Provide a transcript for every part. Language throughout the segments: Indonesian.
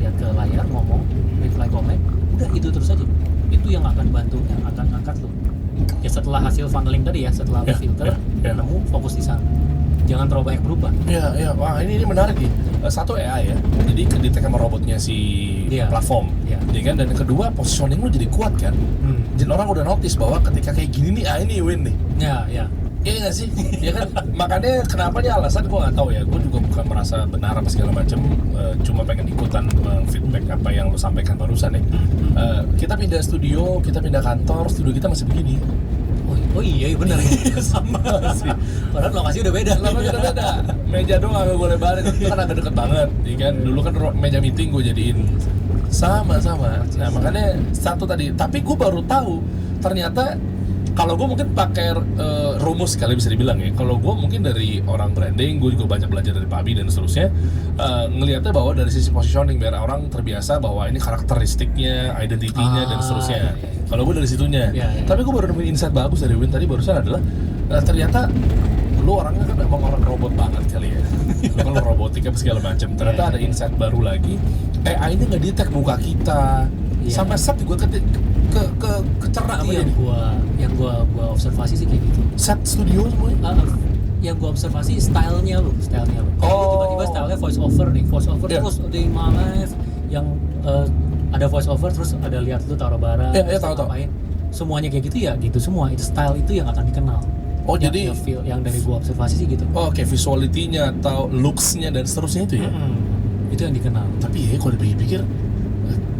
lihat ke layar, ngomong, reply comment, udah itu terus aja. Itu yang akan bantu, yang akan ngangkat lo. Ya setelah hasil funneling tadi ya, setelah filter, nemu fokus di sana. Jangan terlalu banyak berubah. Iya. Wah, ini menarik nih. Satu AI ya. Jadi kedetek sama robotnya si platform. Iya. Kan? Dan yang kedua, positioning lu jadi kuat kan. Jadi orang udah notice bahwa ketika kayak gini nih, ini win nih. Iya. Iya nggak sih? Ya kan, makanya kenapa nih alasan gue nggak tahu ya. Gue juga bukan merasa benar apa segala macam. Cuma pengen ikutan feedback apa yang lo sampaikan barusan ya. Kita pindah studio, kita pindah kantor, studio kita masih begini. Oh iya benar ya. Sama sih. Padahal lokasi udah beda. Meja doang gue lebarin. Itu kan agak deket banget. Ya kan? Dulu kan meja meeting gue jadiin sama. Nah makanya satu tadi. Tapi gue baru tahu ternyata kalau gue mungkin pakai rumus kali bisa dibilang ya. Kalau gue mungkin dari orang branding, gue juga banyak belajar dari Pabi dan seterusnya. Ngelihatnya bahwa dari sisi positioning biar orang terbiasa bahwa ini karakteristiknya, identitinya dan seterusnya. Kalau gue dari situnya. Tapi gue baru nemuin insight bagus dari Win tadi barusan adalah ternyata lu orangnya kan emang orang robot banget kali ya. Kalau robotik apa segala macam. Ternyata ada insight baru lagi. AI-nya nggak detect muka kita. Sampai set juga kecernak itu yang gua observasi sih kayak gitu. Set studio semuanya. Yang gua observasi stylenya lu. Tiba-tiba stylenya voice over terus ada yang live yang ada voice over terus ada lihat lu taruh barang. Tahu. Semuanya kayak gitu ya, gitu semua. Itu style itu yang akan dikenal. Jadi yang dari gua observasi sih gitu. Kayak visuality-nya atau looks-nya dan seterusnya itu ya. Itu yang dikenal. Tapi ya kalau dipikir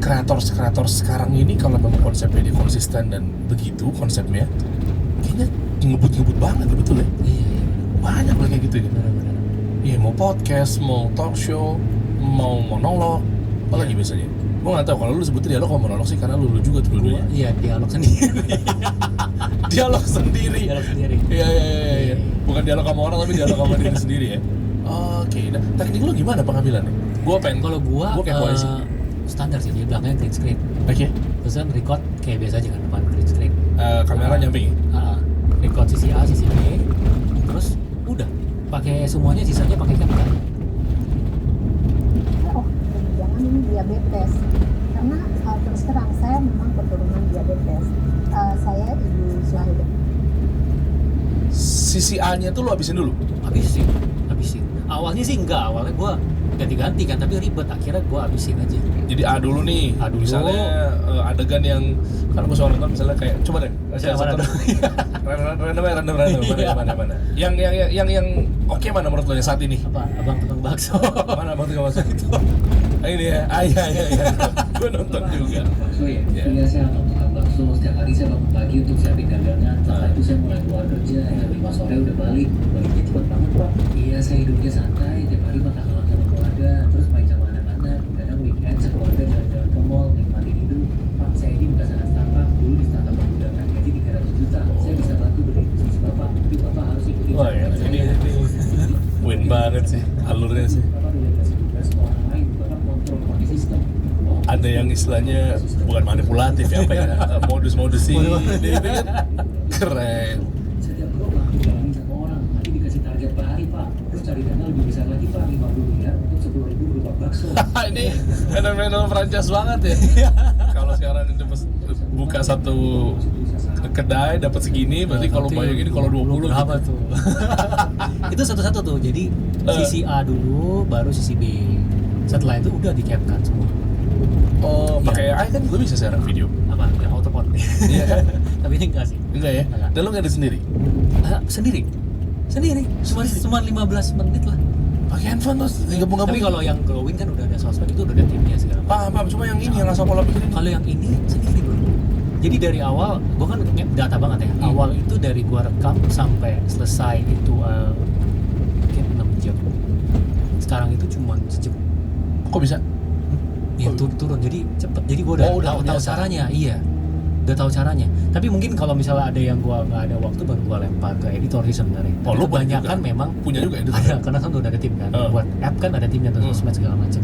kreator sekarang ini kalau memang konsepnya dia konsisten dan begitu konsepnya kayaknya ngebut banget ya, betul ya? Iya. Banyak lah kayak gitu ya. Benar-benar. Iya, mau podcast, mau talk show, mau monolog, apa lagi biasanya? Gue nggak tahu kalau lu sebut dialog atau monolog sih karena lu juga tuh dulunya. Iya, dialog sendiri. Dialog sendiri. Iya. Bukan dialog sama orang tapi dialog sama diri sendiri ya. Oke. Nah, teknik lu gimana pengambilannya? Gue kepo aja sih. Standar sih, di belakangnya green screen. Oke. Terus kan record kayak biasa aja kan, depan green screen. Kamera nyamping. Record sisi A, sisi B, terus udah pakai semuanya, sisanya pakai kamera. Jangan ini diabetes, karena terus terang saya memang keturunan diabetes. Saya ibu Syahida. Sisi A-nya tuh lu habisin dulu? Habisin. Awalnya sih enggak, awalnya gua ganti-ganti kan, tapi ribet, akhirnya gue habisin aja. Jadi A dulu nih, misalnya adegan yang kan gue suara nonton misalnya kayak coba deh random mana yang oke mana menurut lo yang saat ini? Apa? Abang tukang bakso. Mana abang tukang bakso itu? Ini ya, iya gue nonton juga. Bakso ya? Iya, saya abang tukang bakso, setiap hari saya bangun pagi untuk siapin dagangan. Setelah itu saya mulai keluar kerja, jam 5 sore udah baliknya cepet banget pak. Iya, saya hidupnya santai, tiap hari makan malam sama keluarga, terus main sama anak-anak, kadang weekend sekeluarga jalan-jalan ke mall, nikmatin hidup. Pak, saya ini bukan anak startup, dulu di startup menggunakan gaji 300 juta. Saya bisa bantu beri bisnis bapak, tapi bapak harus ikutin. Wah ya, ini win banget sih, alurnya sih. Bapak udah kasih tugas ke orang lain, bapak kontrol pakai sistem. Ada yang istilahnya bukan manipulatif ya, apa ya, modus-modus sih. Dia kan keren. Setiap program dijalani sama orang, nanti dikasih target per hari pak, terus cari dana lebih besar lagi pak, 50 miliar untuk 10.000 berupa bakso. Ini fenomenal franchise banget ya. Kalau sekarang itu buka satu kedai dapat segini, berarti kalau bayangin kalau 20 berapa tuh? Itu satu-satu tuh. Jadi sisi A dulu, baru sisi B. Setelah itu udah di-capkan semua. Pakai AI kan gue bisa share video. Apa? Yang autoport. Iya kan? Tapi ini enggak sih. Enggak ya? Dan lo nggak ada sendiri? Sendiri. Cuma 15 menit lah. Pakai handphone terus gabung-gabung. Tapi kalau yang glowing kan udah ada sosmed, itu udah ada timnya sekarang. Paham. Cuma yang ini yang asal pola pikir ini. Kalau yang ini sendiri bro. Jadi dari awal, gua kan data banget ya. Awal itu dari gua rekam sampai selesai itu mungkin 6 jam. Sekarang itu cuma sejam. Kok bisa? Ya turun. Jadi cepet. Jadi gua udah tahu caranya. Iya. Udah tahu caranya. Tapi mungkin kalau misalnya ada yang gua nggak ada waktu, baru gua lempar ke editor sih sebenarnya. Lu kebanyakan memang punya juga editor. Ada, karena kan udah ada tim kan. Buat app kan ada timnya, terus sosmed segala macam.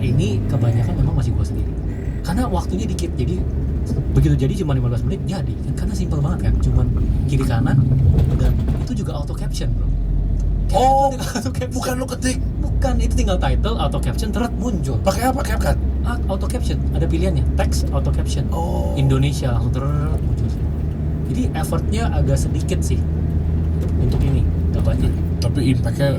Ini kebanyakan memang masih gua sendiri. Karena waktunya dikit. Jadi begitu jadi cuma 15 menit jadi. Karena simple banget kan. Cuman kiri kanan dan itu juga auto caption, bro. Oh, Auto caption. bukan lu ketik. Bukan, itu tinggal title, auto caption, terus muncul. Pakai apa? CapCut? Auto caption, ada pilihannya, teks, auto caption. Oh. Indonesia langsung terus muncul semua. Jadi effortnya agak sedikit sih untuk ini, nggak banyak. Tapi impact-nya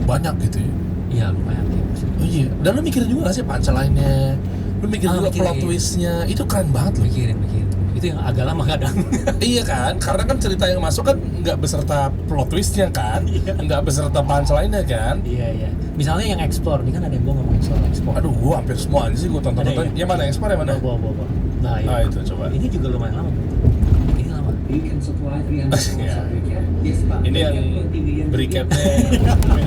banyak gitu ya. Iya lumayan ya. Oh iya. Dan lu mikirin juga gak sih punchline-nya? Lu mikirin juga mikirin. plot twist-nya? Itu keren banget loh. Mikirin. Itu yang agak lama kadang. Iya kan? Karena kan cerita yang masuk kan nggak beserta plot twist-nya kan? Nggak beserta punchline-nya kan? Iya. Misalnya yang explore, ini kan ada yang gua ngomongin soal explore. Aduh, gua hampir semua aja sih gua tonton. Ada ya? Yang mana? Explore yang mana? Bawa. Nah, iya. Ah, itu coba. Ini juga lumayan lama. Ini lama. You can supply 300 hours Ya. of recap. Yes, Pak. Ini yang Recap 20 million berikatnya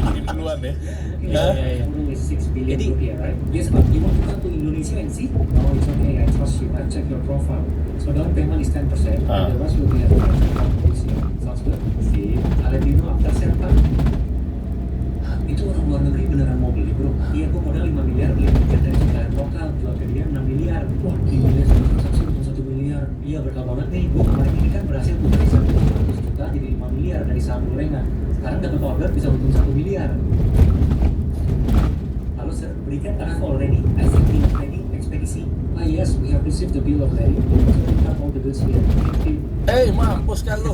bikin duluan ya. Iya. Total is 6 billion Jadi- rupiah, right? Yes, Pak. You want to come to Indonesia and see? No, it's okay. I trust you. I check your profile. So down payment is 10%. Ah. And the rest will be at the end of this year. Sounds good? See? I'll let you know after sale, Pak. Itu orang luar negeri beneran mau beli, bro. Iya, gua modal 5 miliar beli tiket dari supplier lokal. Jual ke dia 6 miliar. Wah, gila, satu transaksi untung 1 miliar. Iya, berkah banget nih. Gua kemarin ini kan berhasil tuh dari 100 juta jadi 5 miliar dari saham gorengan. Sekarang dapat order bisa untung 1 miliar. Halo sir, berikan karena already I think we are ready ekspedisi. Ah yes, we have received the bill already. So we have all the goods here. Thank you. Mampus kan lu.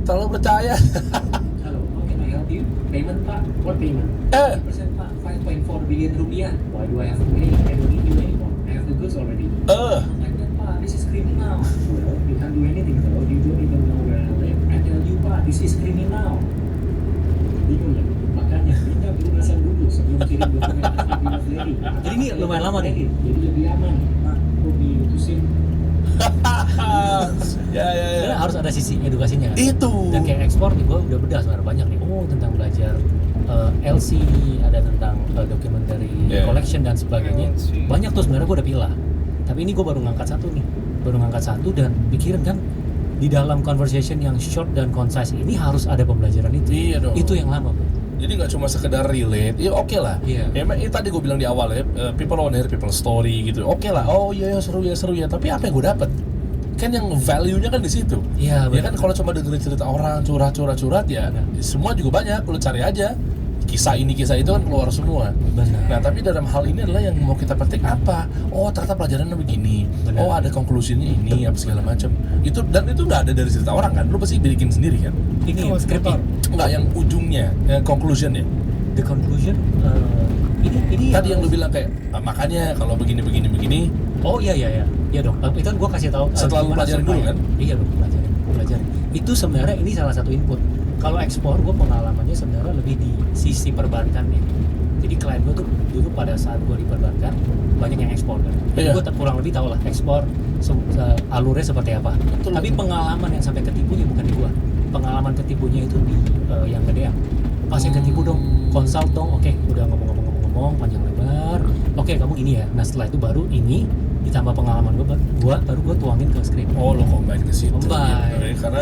Terlalu percaya. Hello, how can I help you? Payment Pak? What payment? 10% Pak, 5.4 billion rupiah. Why do I have to pay? I don't need you anymore. I have the goods already. Like that Pak, this is criminal. Well, you can't do anything though. You don't even know where I live. I tell you Pak, this is criminal. Bingung ya? Makanya minta pelunasan dulu sebelum kirim dokumentasi bill of lading. Jadi ini lumayan lama nih. Jadi lebih aman. Nah, aku diutusin. Ya. Karena harus ada sisi edukasinya kan. Itu. Dan kayak ekspor nih gue udah bedah sebenarnya banyak nih. Oh tentang belajar LC, ada tentang documentary Yeah. collection dan sebagainya. Banyak tuh sebenarnya gue udah pilih. Tapi ini gue baru ngangkat satu dan pikirin kan di dalam conversation yang short dan concise ini harus ada pembelajaran itu. Iya dong. Itu yang lama. Jadi nggak cuma sekedar relate, ya oke lah. Iya. Ya, tadi gue bilang di awal ya, people want to hear people story gitu. Oke lah, oh iya seru ya. Tapi apa yang gue dapet? Kan yang value-nya kan di situ. Iya. Ya kan kalau cuma dengerin cerita orang curhat ya, semua juga banyak. Lu cari aja kisah itu kan keluar semua. Benar. Nah tapi dalam hal ini adalah yang mau kita petik apa? Oh ternyata pelajarannya begini. Benar. Oh ada konklusinya ini apa segala macam. Itu nggak ada dari cerita orang kan? Lu pasti bikin sendiri kan? Ini skripnya. Nggak yang ujungnya, conclusionnya. The conclusion ini Tadi yang lu bilang kayak makanya kalau begini. Oh iya dong. Itu kan gue kasih tahu Setelah lu gimana pelajarin dulu supaya- kan? Iya dong, pelajarin. Itu sebenarnya ini salah satu input. Kalau ekspor gue pengalamannya sebenarnya lebih di sisi perbankannya. Jadi klien gue tuh dulu pada saat gue di perbankan banyak yang ekspor kan. Iya. Gue kurang lebih tahu lah ekspor alurnya seperti apa. Betul. Tapi pengalaman yang sampai ketipunya bukan di gue. Pengalaman ketipunya itu di yang gedean. Pas yang ketipu dong, konsult dong. Oke, udah ngomong panjang lebar. Oke, kamu ini ya. Nah setelah itu baru ini ditambah pengalaman gue baru gue tuangin ke skrip. Oh lo combine ke situ. Combine. Ya, karena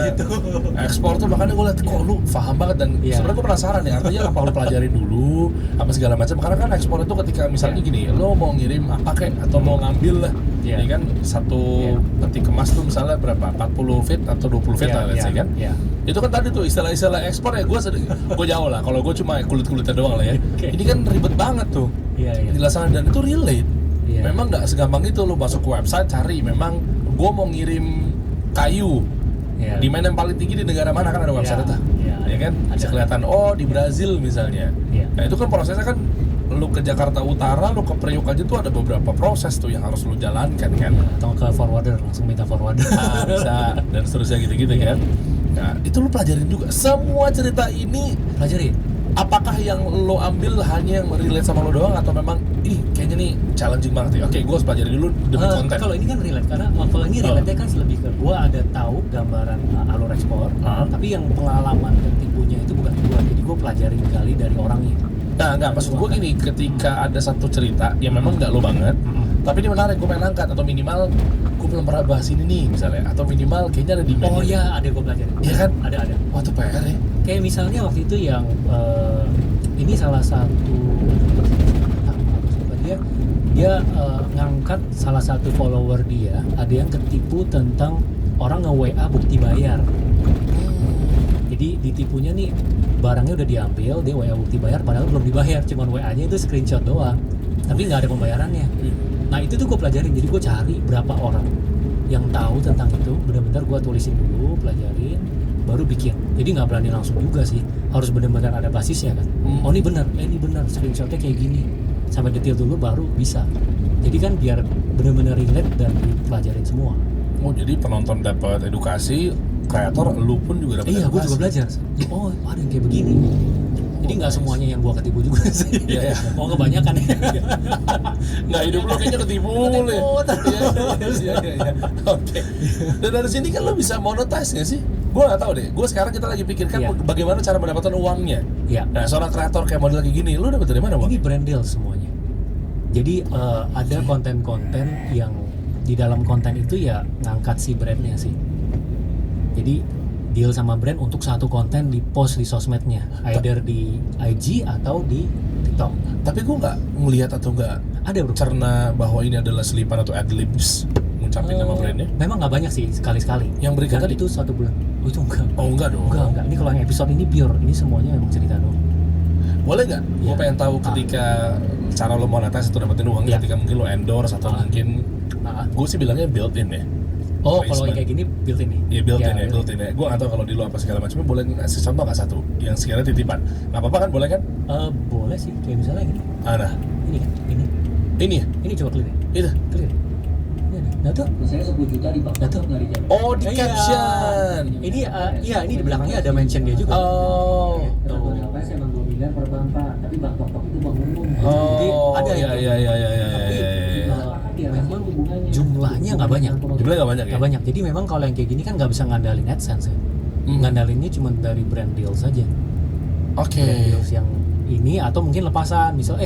ekspor tuh makanya gue liat kok lu paham banget dan Iya. sebenarnya gue penasaran ya artinya apa lu pelajarin dulu apa segala macam karena kan ekspor itu ketika misalnya Iya. gini lo mau ngirim apa kek atau mau ngambil lah Iya. ini kan satu Iya. peti kemas tuh misalnya berapa 40 feet atau 20 feet lah let's say kan Iya. itu kan tadi tuh istilah-istilah ekspor ya gue jauh lah kalau gue cuma kulit-kulitnya doang lah ya Oke. ini kan ribet banget tuh Iya. penjelasan dan itu relate. Iya. Memang nggak segampang itu lo masuk ke website cari memang gue mau ngirim kayu Iya. di mana yang paling tinggi di negara mana kan ada website Iya. itu Iya. ya kan bisa Ada. kelihatan oh di Brazil misalnya. Iya. Nah itu kan prosesnya kan lu ke Jakarta Utara lu ke Priok aja tuh ada beberapa proses tuh yang harus lu jalankan kan. Atau ke forwarder, langsung minta forwarder. Nah, bisa dan seterusnya gitu-gitu kan. Nah itu lu pelajarin juga semua cerita ini. Pelajarin. Apakah yang lo ambil hanya yang relate sama lo doang atau memang ini kayaknya nih challenging banget ya? Oke, gue harus pelajari dulu demi konten. Kalau ini kan relate karena kalau ini relate-nya kan lebih ke gua ada tahu gambaran alur ekspor, tapi yang pengalaman dan tipunya itu bukan gua. Jadi gua pelajarin kali dari orangnya. Nah, enggak, maksud gue gini, ketika ada satu cerita yang memang nggak lo banget, tapi ini menarik, gue pengen angkat atau minimal gue belum pernah bahas ini nih misalnya, atau minimal kayaknya ada di Oh iya, ada gua pelajarin. Iya kan? Ada. Wah itu PR ya. Kayak misalnya waktu itu yang ini salah satu dia ngangkat salah satu follower dia ada yang ketipu tentang orang nge-WA bukti bayar. Jadi ditipunya nih barangnya udah diambil, dia WA bukti bayar padahal belum dibayar, cuman WA-nya itu screenshot doang. Tapi nggak ada pembayarannya. Nah itu tuh gue pelajarin, jadi gue cari berapa orang yang tahu tentang itu, benar-benar gue tulisin dulu, pelajarin, baru bikin. Jadi nggak berani langsung juga sih, harus benar-benar ada basisnya kan. Oh ini benar, screenshotnya kayak gini, sampai detail dulu baru bisa. Jadi kan biar benar-benar relate dan dipelajarin semua. Oh jadi penonton dapat edukasi, kreator lu pun juga dapat Iya, gue edukasi. juga belajar. Oh ada yang kayak begini. Jadi nggak semuanya yang gue ketipu juga sih. Iya, iya. Oh kebanyakan ya. Nggak, hidup lu kayaknya ketipu mulu ya. Iya. Oke. Dan dari sini kan lu bisa monetize nggak sih? Gue nggak tahu deh. Gue sekarang kita lagi pikirkan Iya. bagaimana cara mendapatkan uangnya. Iya. Nah, seorang kreator kayak model kayak gini, lu dapat dari mana, Bang? Ini brand deal semuanya. Jadi ada konten-konten yang di dalam konten itu ya ngangkat si brandnya sih. Jadi deal sama brand untuk satu konten di post di sosmednya, either di IG atau di TikTok. Tapi gue nggak ngelihat atau nggak Ada bro. cerna bahwa ini adalah selipan atau adlibs ngucapin nama brandnya. Memang nggak banyak sih, sekali-sekali. Yang berikut Dan tadi? itu 1 bulan. Oh itu enggak. Oh enggak dong. Enggak. Ini kalau yang episode ini pure, ini semuanya memang cerita doang. Boleh nggak? Gue Iya. pengen tahu ketika cara lo monetize atau dapetin uang Iya. ketika mungkin lo endorse atau mungkin Nah, gue sih bilangnya built in ya. oh kalau Placement. kayak gini built in nih. Iya built in ya, built in ya. Gue nggak tahu kalau di lo apa segala macamnya. Boleh ngasih contoh nggak satu yang sekiranya titipan? Nggak apa-apa kan? Boleh kan? Boleh sih, kayak misalnya gini. Nah, Ini kan, ini ya, ini coba klik deh. itu. Klik. Ini ada. Nah tuh. Saya 10 juta di bank Betul. nggak dijawab. Oh di Iya. caption. Ini iya ini di belakangnya ada mention dia juga. Oh. Ketentuan LPS emang 2 miliar per bank Pak, tapi bank tok itu bank umum. Jadi Oh. ada Iya itu. iya iya iya iya. Tapi, iya. memang jumlahnya nggak banyak. Jumlahnya nggak banyak ya? Nggak banyak. Jadi memang kalau yang kayak gini kan nggak bisa ngandalin AdSense ya. Ngandalinnya cuma dari brand deal saja. Oke. Brand deals yang ini atau mungkin lepasan. Misal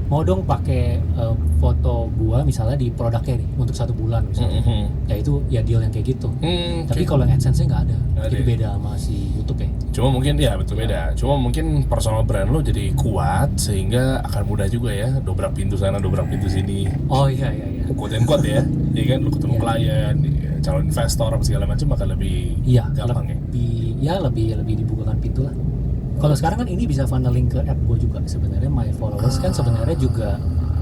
mau dong pakai foto gua misalnya di produknya nih untuk 1 bulan misalnya. Ya itu ya deal yang kayak gitu. Tapi kalau yang AdSense-nya nggak ada. Nggak ada Jadi ya? beda sama si YouTube ya. Cuma mungkin ya betul beda. Cuma mungkin personal brand lo jadi kuat sehingga akan mudah juga ya dobrak pintu sana dobrak pintu sini. Oh iya. Quote and quote ya. Iya kan lo ketemu Iya. klien, calon investor apa segala macam akan lebih Iya, gampang ya. lebih dibukakan pintu lah. Kalau sekarang kan ini bisa funneling ke app gue juga sebenarnya. My followers kan sebenarnya juga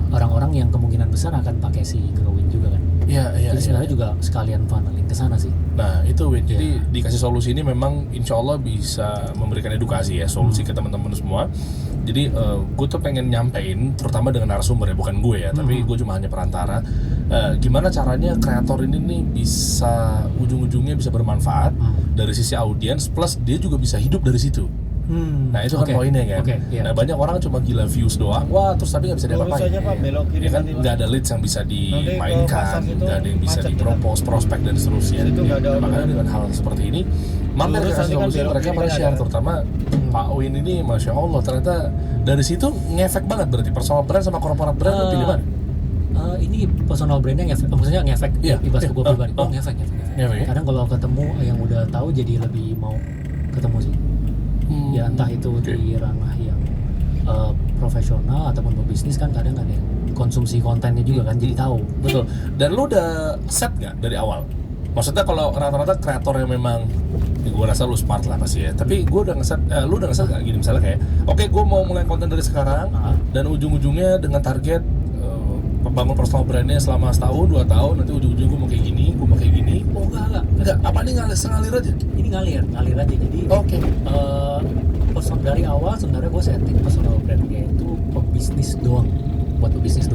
orang-orang yang kemungkinan besar akan pakai si Growin juga kan. Iya. Jadi sebenarnya juga sekalian funneling ke sana sih. Nah itu Win, jadi Iya. dikasih solusi ini memang insya Allah bisa memberikan edukasi ya, solusi ke teman-teman semua. Jadi gue tuh pengen nyampein, terutama dengan narasumber ya, bukan gue ya, tapi gue cuma hanya perantara. Gimana caranya kreator ini nih bisa ujung-ujungnya bisa bermanfaat dari sisi audiens, plus dia juga bisa hidup dari situ. Nah itu kan Oke. poinnya kan. Oke, iya. Nah banyak orang cuma gila views doang, wah terus tapi nggak bisa Lurus diapa-apain. aja Pak, belok kiri Ya kan nanti. nggak ada leads yang bisa dimainkan, pasar situ nggak ada yang bisa macet dipropose, prospek dan seterusnya. Situ nggak ada Nah, makanya orderan. dengan hal seperti ini, mampir Lurus ke nanti kan solusi belok mereka kiri pada kan share, ada. terutama Pak Win ini, masya Allah ternyata dari situ ngefek banget berarti personal brand sama corporate brand lu pilih mana? Ini personal brandnya ngefek, maksudnya ngefek Iya, ibas ke iya. gue pribadi. Oh. Ngefek. Ngefek ya? Kadang kalau ketemu yang udah tahu jadi lebih mau ketemu sih. Ya entah itu Oke. di ranah yang profesional ataupun pebisnis kan kadang ada yang konsumsi kontennya juga kan jadi tahu. Betul. Dan lu udah set nggak dari awal? Maksudnya kalau rata-rata kreator yang memang, ya gue rasa lu smart lah pasti ya. Tapi gue udah ngeset, lu udah ngeset nggak gini misalnya kayak, oke gue mau mulai konten dari sekarang dan ujung-ujungnya dengan target membangun personal brandnya selama setahun, 2 tahun, nanti ujung-ujung gue mau kayak gini, gue mau kayak gini. Oh enggak. Enggak, apa ini ngalir aja? Ini ngalir aja jadi. Oke. Dari awal sebenarnya gue setting personal brandnya itu pebisnis doang, buat pebisnis